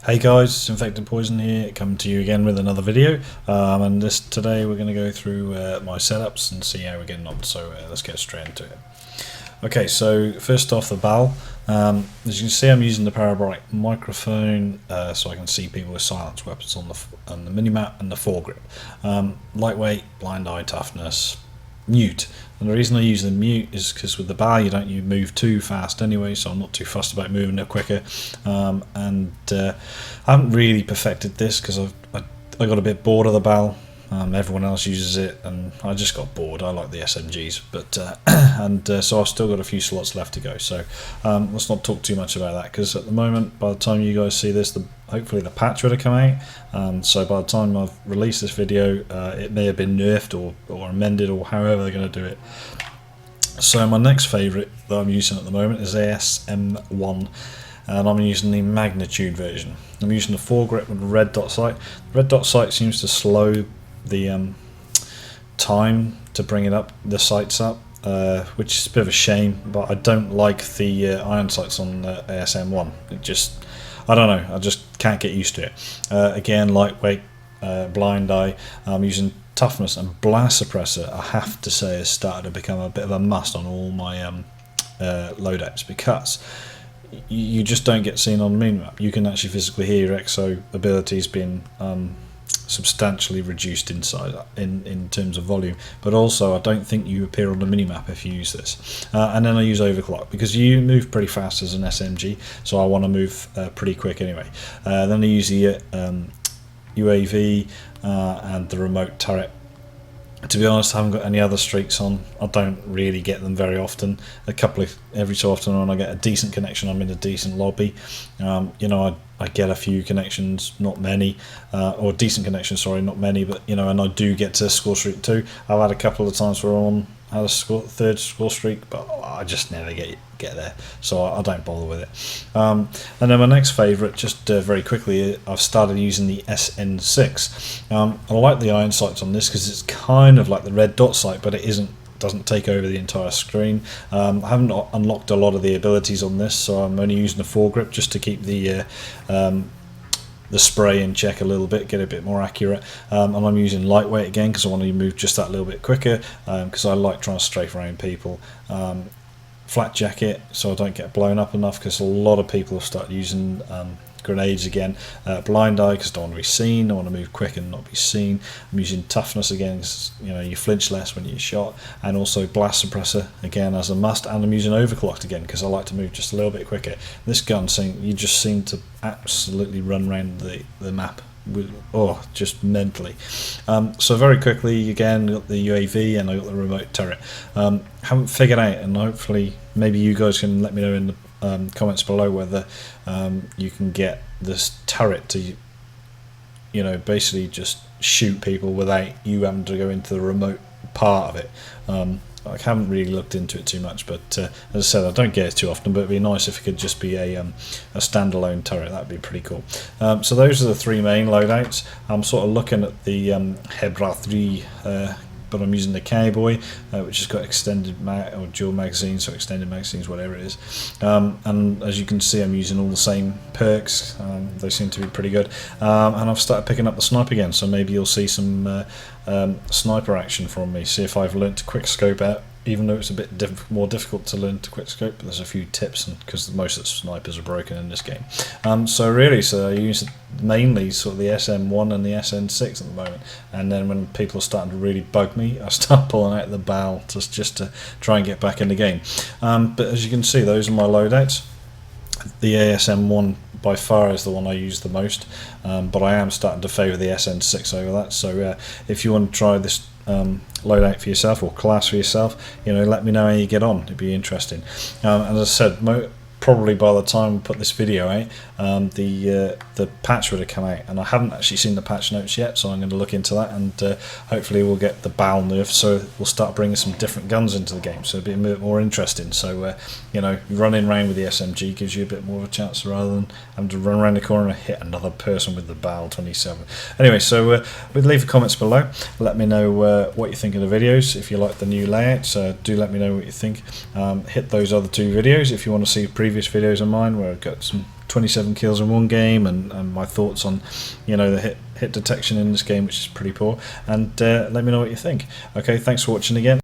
Hey guys, it's Infected Poison here, coming to you again with another video. And today we're going to go through my setups and see how we're getting on. So let's get straight into it. Okay, so first off, the BAL. As you can see, I'm using the parabolic microphone so I can see people with silence weapons on the minimap and the foregrip. Lightweight, blind eye toughness, mute. And the reason I use the mute is because with the BAL you move too fast anyway, so I'm not too fussed about moving it quicker. I haven't really perfected this because I got a bit bored of the BAL. Everyone else uses it and I just got bored. I like the SMGs, but so I've still got a few slots left to go, so let's not talk too much about that, because at the moment, by the time you guys see this, hopefully the patch would have come out, so by the time I've released this video it may have been nerfed or amended, or however they're going to do it. So my next favourite that I'm using at the moment is ASM1, and I'm using the magnitude version. I'm using the foregrip with the red dot sight. The red dot sight seems to slow the time to bring the sights up, which is a bit of a shame, but I don't like the iron sights on ASM1. I don't know, I just can't get used to it. Again, lightweight, blind eye. I'm using toughness and blast suppressor. I have to say has started to become a bit of a must on all my loadouts, because you just don't get seen on the minimap. You can actually physically hear your EXO abilities being substantially reduced in size in terms of volume, but also I don't think you appear on the minimap if you use this. And then I use overclock because you move pretty fast as an SMG, so I want to move pretty quick anyway. Then I use the UAV and the remote turret. To be honest, I haven't got any other streaks on. I don't really get them very often. Every so often when I get a decent connection, I'm in a decent lobby. I get a few connections, not many, or decent connections, sorry, not many, but and I do get to score streak too. I've had a couple of times where I had a third score streak, but I just never get there, so I don't bother with it. And then my next favourite, just very quickly, I've started using the SN6. I like the iron sights on this because it's kind of like the red dot sight, but it doesn't take over the entire screen. I haven't unlocked a lot of the abilities on this, so I'm only using the foregrip just to keep the spray in check a little bit, get a bit more accurate. And I'm using lightweight again because I want to move just that little bit quicker, because I like trying to strafe around people. Flat jacket so I don't get blown up enough, because a lot of people have started using grenades again. Blind eye because I don't want to be seen. I want to move quick and not be seen. I'm using toughness again because you flinch less when you're shot, and also blast suppressor again as a must. And I'm using overclocked again because I like to move just a little bit quicker. This gun you just seem to absolutely run around the map just mentally. So very quickly, again, I got the UAV and I got the remote turret. Haven't figured out, and hopefully maybe you guys can let me know in the comments below whether you can get this turret to basically just shoot people without you having to go into the remote part of it. I haven't really looked into it too much, but as I said, I don't get it too often, but it'd be nice if it could just be a standalone turret. That'd be pretty cool. So those are the three main loadouts. I'm sort of looking at the Hebra 3, but I'm using the Cowboy, which has got extended or dual magazines, so extended magazines, whatever it is. And as you can see, I'm using all the same perks. They seem to be pretty good. And I've started picking up the sniper again, so maybe you'll see some sniper action from me. See if I've learnt to quick scope out, even though it's a bit more difficult to learn to quick scope. But there's a few tips, because most of the snipers are broken in this game. So I use mainly sort of the SM1 and the SN6 at the moment, and then when people are starting to really bug me, I start pulling out the BAL just to try and get back in the game. But as you can see, those are my loadouts. The ASM1 by far is the one I use the most, but I am starting to favour the SN6 over that. So if you want to try this loadout for yourself or class for yourself, let me know how you get on. It'd be interesting. And as I said, probably by the time we put this video out, the patch would have come out, and I haven't actually seen the patch notes yet, so I'm going to look into that, and hopefully we'll get the BAL nerf, so we'll start bringing some different guns into the game, so it'll be a bit more interesting. So running around with the SMG gives you a bit more of a chance rather than having to run around the corner and hit another person with the BAL 27. Anyway, so leave the comments below, let me know what you think of the videos. If you like the new layouts, do let me know what you think. Hit those other two videos if you want to see previous videos of mine where I've got some 27 kills in one game, and my thoughts on, you know, the hit detection in this game, which is pretty poor. And let me know what you think. Okay, thanks for watching again.